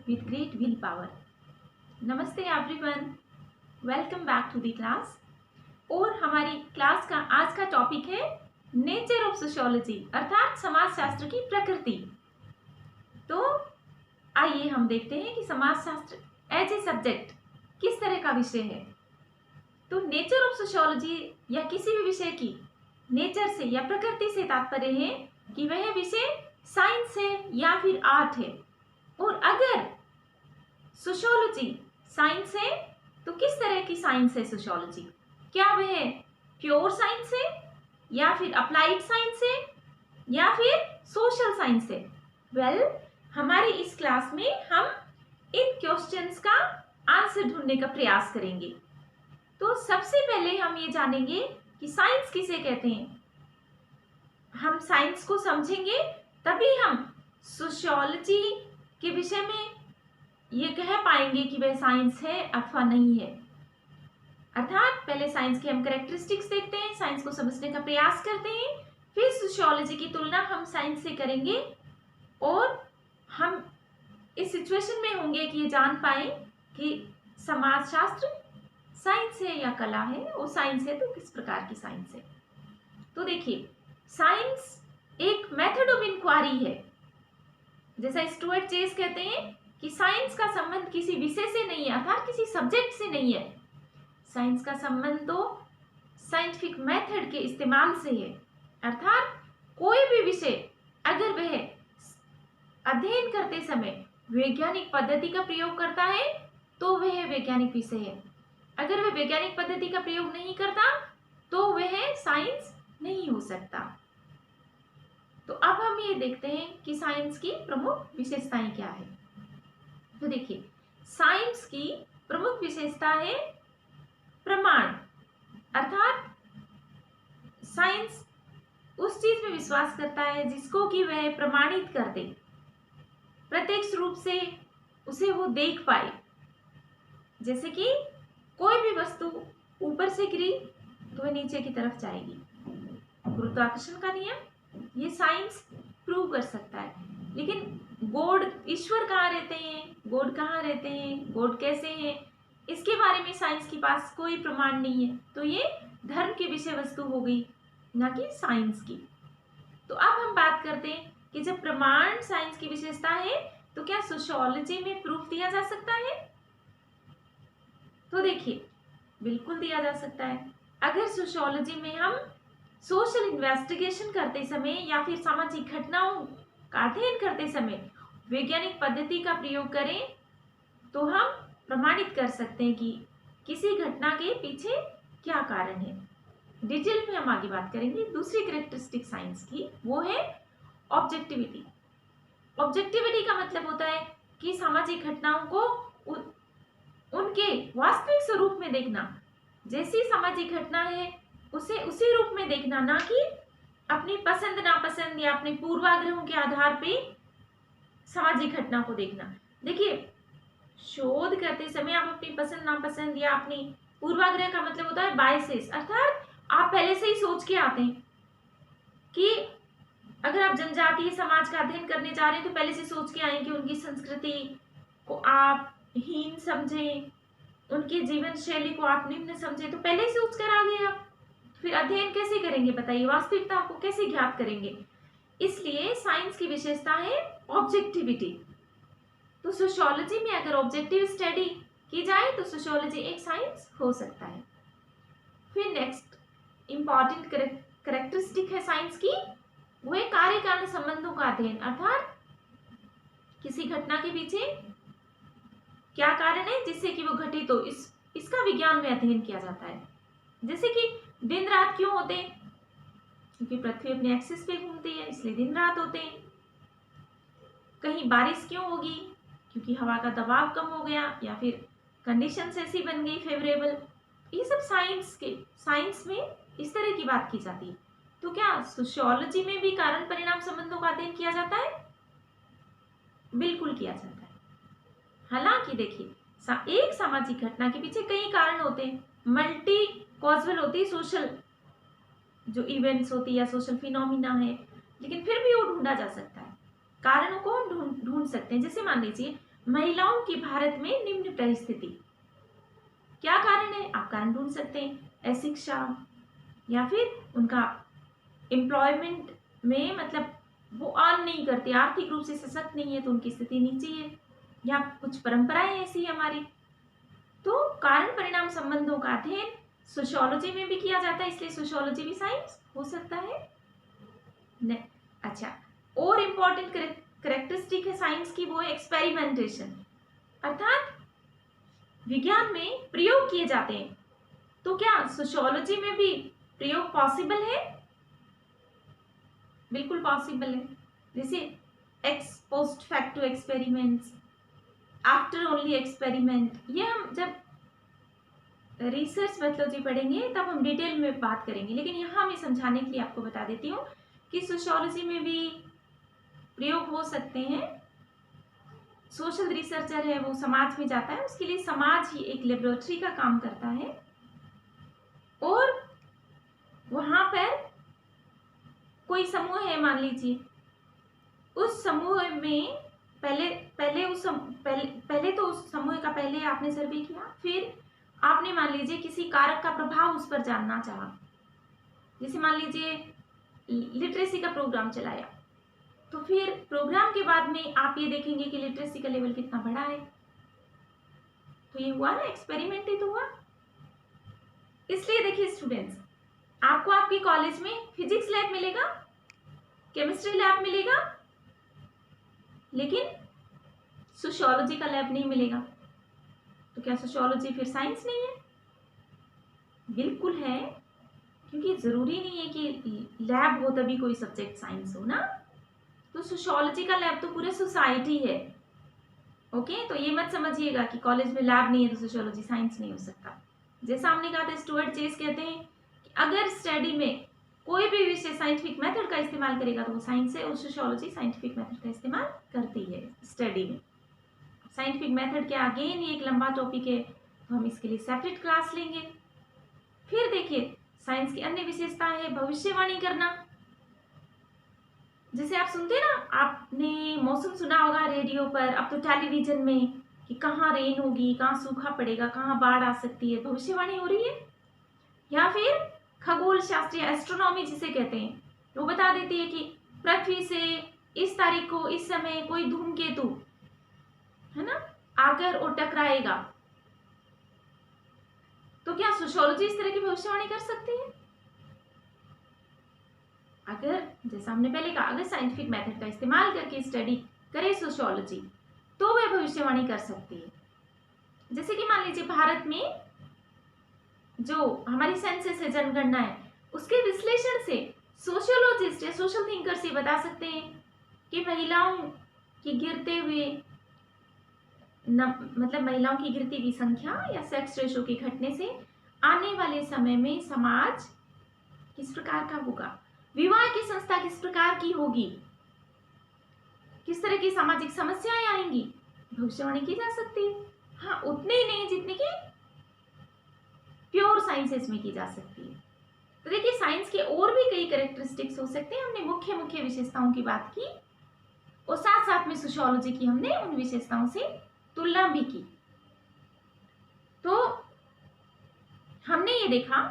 with great willpower. नमस्ते everyone, welcome back to the class. और हमारी क्लास का आज का टॉपिक है नेचर ऑफ सोशियोलॉजी अर्थात समाजशास्त्र की प्रकृति। तो आइए हम देखते हैं कि समाजशास्त्र एज ए सब्जेक्ट किस तरह का विषय है। तो नेचर ऑफ सोशियोलॉजी या किसी भी विषय की नेचर से या प्रकृति से तात्पर्य है कि वह विषय साइंस है या फिर आर्ट है। और अगर सोशियोलॉजी साइंस है तो किस तरह की साइंस है सोशियोलॉजी? क्या वह प्योर साइंस है या फिर अप्लाइड साइंस है या फिर सोशल साइंस है? वेल, हमारी इस क्लास में हम इन क्वेश्चंस का आंसर ढूंढने का प्रयास करेंगे। तो सबसे पहले हम ये जानेंगे कि साइंस किसे कहते हैं। हम साइंस को समझेंगे तभी हम सोशियोलॉजी के विषय में ये कह पाएंगे कि वह साइंस है अथवा नहीं है। अर्थात पहले साइंस के हम कैरेक्टरिस्टिक्स देखते हैं, साइंस को समझने का प्रयास करते हैं, फिर सोशियोलॉजी की तुलना हम साइंस से करेंगे और हम इस सिचुएशन में होंगे कि ये जान पाए कि समाजशास्त्र साइंस है या कला है, और साइंस है तो किस प्रकार की साइंस है। तो देखिए, साइंस एक मेथड ऑफ इंक्वायरी है। जैसा स्टुअर्ट चेस कहते हैं कि साइंस का संबंध किसी विषय से नहीं है अर्थात किसी सब्जेक्ट से नहीं है। साइंस का संबंध तो साइंटिफिक मेथड के इस्तेमाल से है। अर्थात कोई भी विषय अगर वह अध्ययन करते समय वैज्ञानिक पद्धति का प्रयोग करता है तो वह वैज्ञानिक विषय है। अगर वह वैज्ञानिक पद्धति का प्रयोग नहीं करता तो वह साइंस नहीं हो सकता। तो अब हम ये देखते हैं कि साइंस की प्रमुख विशेषताएं क्या है। तो देखिए, साइंस की प्रमुख विशेषता है प्रमाण। अर्थात साइंस उस चीज में विश्वास करता है जिसको कि वह प्रमाणित कर दे, प्रत्यक्ष रूप से उसे वो देख पाए। जैसे कि कोई भी वस्तु ऊपर से गिरी तो वह नीचे की तरफ जाएगी। गुरुत्वाकर्षण का नियम ये साइंस प्रूव कर सकता है। लेकिन गॉड, ईश्वर कहाँ रहते हैं, गॉड कहाँ रहते हैं, गॉड कैसे हैं, इसके बारे में साइंस के पास कोई प्रमाण नहीं है। तो ये धर्म की विषय वस्तु हो गई, ना कि साइंस की। तो अब हम बात करते हैं कि जब प्रमाण साइंस की विशेषता है तो क्या सोशियोलॉजी में प्रूफ दिया जा सकता है? तो देखिए, बिल्कुल दिया जा सकता है। अगर सोशियोलॉजी में हम सोशल इन्वेस्टिगेशन करते समय या फिर सामाजिक घटनाओं का अध्ययन करते समय वैज्ञानिक पद्धति का प्रयोग करें तो हम प्रमाणित कर सकते हैं कि किसी घटना के पीछे क्या कारण है। डिटेल में हम आगे बात करेंगे। दूसरी कैरेक्टरिस्टिक साइंस की वो है ऑब्जेक्टिविटी। ऑब्जेक्टिविटी का मतलब होता है कि सामाजिक घटनाओं को उनके वास्तविक स्वरूप में देखना। जैसी सामाजिक घटना है उसे उसी रूप में देखना, ना कि अपनी पसंद नापसंद या अपने पूर्वाग्रहों के आधार पे सामाजिक घटना को देखना। देखिए, शोध करते समय आप अपनी पसंद नापसंद या अपनी पूर्वाग्रह का मतलब होता है बायसेस। अर्थात आप पहले से ही सोच के आते हैं कि अगर आप जनजातीय समाज का अध्ययन करने जा रहे हैं तो पहले से सोच के आए कि उनकी संस्कृति को आप हीन समझें, उनकी जीवन शैली को आप निम्न समझें, तो पहले ही सोच कर आ गए आप। फिर अध्ययन कैसे करेंगे बताइए, वास्तविकता को कैसे ज्ञात करेंगे? इसलिए साइंस की विशेषता है ऑब्जेक्टिविटी। तो सोशियोलॉजी में अगर ऑब्जेक्टिव स्टडी की जाए तो सोशियोलॉजी एक साइंस हो सकता है। फिर नेक्स्ट इंपॉर्टेंट कैरेक्टरिस्टिक है साइंस की, वो है कार्य कारण संबंधों का अध्ययन। अर्थात किसी घटना के पीछे क्या कारण है जिससे कि वो घटे, तो इसका विज्ञान में अध्ययन किया जाता है। जैसे कि दिन रात क्यों होते हैं? क्योंकि पृथ्वी अपने एक्सिस पे घूमती है इसलिए दिन रात होते हैं। कहीं बारिश क्यों होगी? क्योंकि हवा का दबाव कम हो गया या फिर कंडीशंस ऐसी बन गई फेवरेबल। ये सब साइंस में इस तरह की बात की जाती है। तो क्या सोशियोलॉजी में भी कारण परिणाम संबंधों का अध्ययन किया जाता है? बिल्कुल किया जाता है। हालांकि देखिए, एक सामाजिक घटना के पीछे कई कारण होते हैं, मल्टी कॉजल होती है सोशल जो इवेंट्स होती है या सोशल फिनोमिना है, लेकिन फिर भी वो ढूंढा जा सकता है। कारणों को हम ढूंढ सकते हैं। जैसे मान लीजिए महिलाओं की भारत में निम्न परिस्थिति। क्या कारण है? आप कारण ढूंढ सकते हैं, अशिक्षा या फिर उनका एम्प्लॉयमेंट में मतलब वो अर्न नहीं करते, आर्थिक रूप से सशक्त नहीं है तो उनकी स्थिति नीचे है, या कुछ परंपराएं ऐसी है हमारी। तो कारण परिणाम संबंधों का अध्ययन सोशियोलॉजी में भी किया जाता है, इसलिए सोशियोलॉजी भी साइंस हो सकता है। अच्छा, और इम्पोर्टेंट करेक्टरिस्टिक है साइंस की, वो है एक्सपेरिमेंटेशन, अर्थात विज्ञान में प्रयोग किए जाते हैं। तो क्या सोशियोलॉजी में भी प्रयोग पॉसिबल है? बिल्कुल पॉसिबल है। जैसे x post facto experiments, after only experiment, ये हम जब रिसर्च मेथोलॉजी पढ़ेंगे तब हम डिटेल में बात करेंगे, लेकिन यहाँ मैं समझाने के लिए आपको बता देती हूँ कि सोशियोलॉजी में भी प्रयोग हो सकते हैं। सोशल रिसर्चर है, वो समाज में जाता है, उसके लिए समाज ही एक लेबोरेटरी का काम करता है, और वहां पर कोई समूह है मान लीजिए, उस समूह में पहले तो उस समूह का पहले आपने सर्वे किया, फिर आपने मान लीजिए किसी कारक का प्रभाव उस पर जानना चाहा, जैसे मान लीजिए लिटरेसी का प्रोग्राम चलाया, तो फिर प्रोग्राम के बाद में आप ये देखेंगे कि लिटरेसी का लेवल कितना बढ़ा है, तो ये हुआ ना, एक्सपेरिमेंट ही तो हुआ। इसलिए देखिए स्टूडेंट्स, आपको आपके कॉलेज में फिजिक्स लैब मिलेगा, केमिस्ट्री लैब मिलेगा, लेकिन सोशियोलॉजी का लैब नहीं मिलेगा। तो क्या सोशियोलॉजी फिर साइंस नहीं है? बिल्कुल है, क्योंकि जरूरी नहीं है कि लैब हो तभी कोई सब्जेक्ट साइंस हो ना। तो सोशियोलॉजी का लैब तो पूरे सोसाइटी है। ओके, तो ये मत समझिएगा कि कॉलेज में लैब नहीं है तो सोशियोलॉजी साइंस नहीं हो सकता। जैसा हमने कहा था, स्टुअर्ट चेस कहते हैं कि अगर स्टडी में कोई भी विषय साइंटिफिक मेथड का इस्तेमाल करेगा तो वो साइंस है, और सोशियोलॉजी साइंटिफिक मेथड का इस्तेमाल करती है स्टडी में। साइंटिफिक मेथड के अगेन ये एक लंबा टॉपिक है, तो हम इसके लिए सेपरेट क्लास लेंगे। फिर देखिए, साइंस की अन्य विशेषताएं है भविष्यवाणी करना। जैसे आप सुनते ना, आपने मौसम सुना होगा रेडियो पर, अब तो टेलीविजन में, कि कहाँ रेन होगी, कहाँ सूखा पड़ेगा, कहाँ बाढ़ आ सकती है, भविष्यवाणी हो रही है। या फिर खगोल शास्त्रीय एस्ट्रोनॉमी जिसे कहते हैं, वो बता देती है कि पृथ्वी से इस तारीख को इस समय कोई धूमकेतु है ना आकर और टकराएगा। तो क्या सोशियोलॉजी इस तरह की भविष्यवाणी कर सकती है? अगर, जैसा हमने पहले कहा, अगर साइंटिफिक मेथड का इस्तेमाल करके स्टडी करे सोशियोलॉजी, तो वह भविष्यवाणी कर सकती है। जैसे कि मान लीजिए भारत में जो हमारी सेंसस है, जनगणना है, उसके विश्लेषण से सोशियोलॉजिस्ट या सोशल थिंकर्स ये बता सकते हैं कि महिलाओं की गिरते हुए मतलब महिलाओं की गिरती हुई संख्या या सेक्स रेशो के घटने से आने वाले समय में समाज किस प्रकार का होगा, विवाह की संस्था किस प्रकार की होगी, किस तरह की सामाजिक समस्याएं आएंगी, भविष्यवाणी की जा सकती है। हाँ, उतने ही नहीं जितने की प्योर साइंसेस में की जा सकती है। तो देखिए, साइंस के और भी कई कैरेक्टरिस्टिक्स हो सकते हैं। हमने मुख्य मुख्य विशेषताओं की बात की, और साथ साथ में सोशियोलॉजी की हमने उन विशेषताओं से तुलना भी की। तो हमने ये देखा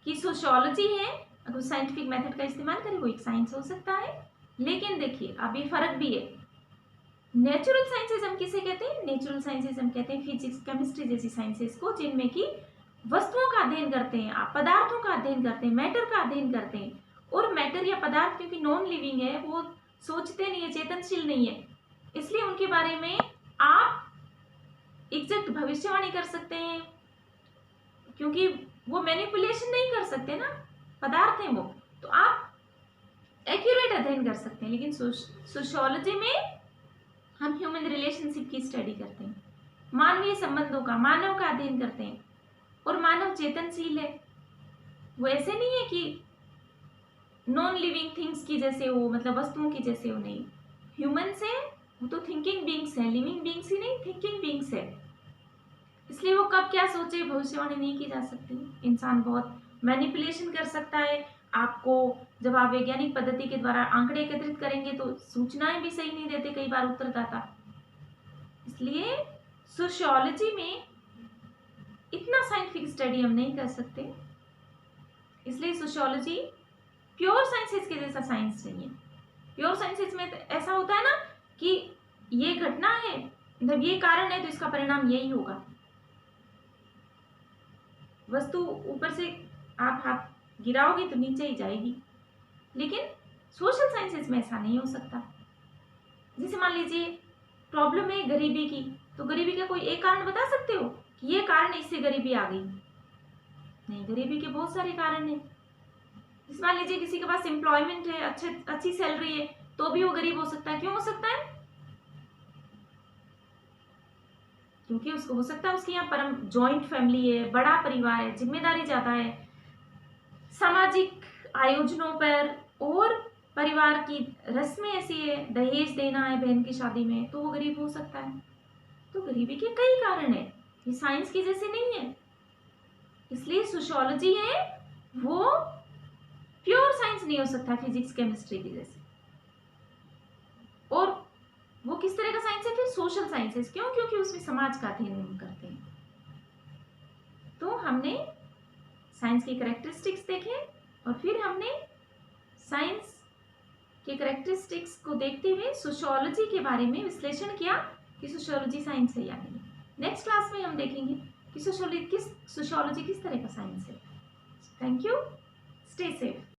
कि सोशियोलॉजी है, अगर साइंटिफिक मेथड का इस्तेमाल करें वो एक साइंस हो सकता है। लेकिन देखिए, अब ये फर्क भी है। नेचुरल साइंसेज हम किसे कहते हैं? नेचुरल साइंसेज हम कहते हैं फिजिक्स, केमिस्ट्री जैसी साइंसेज को, जिनमें कि वस्तुओं का अध्ययन करते हैं, आप पदार्थों का अध्ययन करते हैं, मैटर का अध्ययन करते हैं। और मैटर या पदार्थ क्योंकि नॉन लिविंग है, वो सोचते नहीं है, चेतनशील नहीं है, इसलिए उनके बारे में आप एग्जैक्ट भविष्यवाणी कर सकते हैं, क्योंकि वो मैनिपुलेशन नहीं कर सकते ना, पदार्थ हैं वो, तो आप एक्यूरेट अध्ययन कर सकते हैं। लेकिन सोशियोलॉजी में हम ह्यूमन रिलेशनशिप की स्टडी करते हैं, मानवीय संबंधों का, मानव का अध्ययन करते हैं, और मानव चेतनशील है। वो ऐसे नहीं है कि नॉन लिविंग थिंग्स की जैसे हो, मतलब वस्तुओं की जैसे हो, नहीं। ह्यूमन्स है, वो तो थिंकिंग बींग्स है, लिविंग बींग्स ही नहीं, थिंकिंग बींग्स है। इसलिए वो कब क्या सोचे भविष्यवाणी नहीं की जा सकती। इंसान बहुत मैनिपुलेशन कर सकता है आपको। जब आप वैज्ञानिक पद्धति के द्वारा आंकड़े एकत्रित करेंगे तो सूचनाएं भी सही नहीं देते कई बार उत्तरदाता। इसलिए सोशियोलॉजी में इतना साइंटिफिक स्टडी हम नहीं कर सकते, इसलिए सोशियोलॉजी प्योर साइंसेस के जैसा साइंस चाहिए। प्योर साइंसेस में ऐसा होता है ना कि ये घटना है, मतलब ये कारण है तो इसका परिणाम यही होगा, वस्तु ऊपर से आप हाथ गिराओगे तो नीचे ही जाएगी। लेकिन सोशल साइंसेस में ऐसा नहीं हो सकता। जैसे मान लीजिए प्रॉब्लम है गरीबी की, तो गरीबी का कोई एक कारण बता सकते हो कि ये कारण इससे गरीबी आ गई? नहीं, गरीबी के बहुत सारे कारण है। जैसे मान लीजिए किसी के पास एम्प्लॉयमेंट है, अच्छी सैलरी है, तो भी वो गरीब हो सकता है। क्यों हो सकता है? क्योंकि उसको हो सकता है उसकी यहाँ परम जॉइंट फैमिली है, बड़ा परिवार है, जिम्मेदारी ज्यादा है, सामाजिक आयोजनों पर और परिवार की रस्में ऐसी है, दहेज देना है बहन की शादी में, तो वो गरीब हो सकता है। तो गरीबी के कई कारण है, ये साइंस की जैसे नहीं है। इसलिए सोशियोलॉजी है वो प्योर साइंस नहीं हो सकता फिजिक्स केमिस्ट्री की जैसे। और वो किस तरह का साइंस है? फिर सोशल साइंसेस। क्यों? क्योंकि उसमें समाज का अध्ययन हम करते हैं। तो हमने साइंस की कैरेक्टरिस्टिक्स देखे और फिर हमने साइंस के कैरेक्टरिस्टिक्स को देखते हुए सोशियोलॉजी के बारे में विश्लेषण किया कि सोशियोलॉजी साइंस है या नहीं। नेक्स्ट क्लास में हम देखेंगे कि सोशियोलॉजी किस तरह का साइंस है। Thank you, stay safe.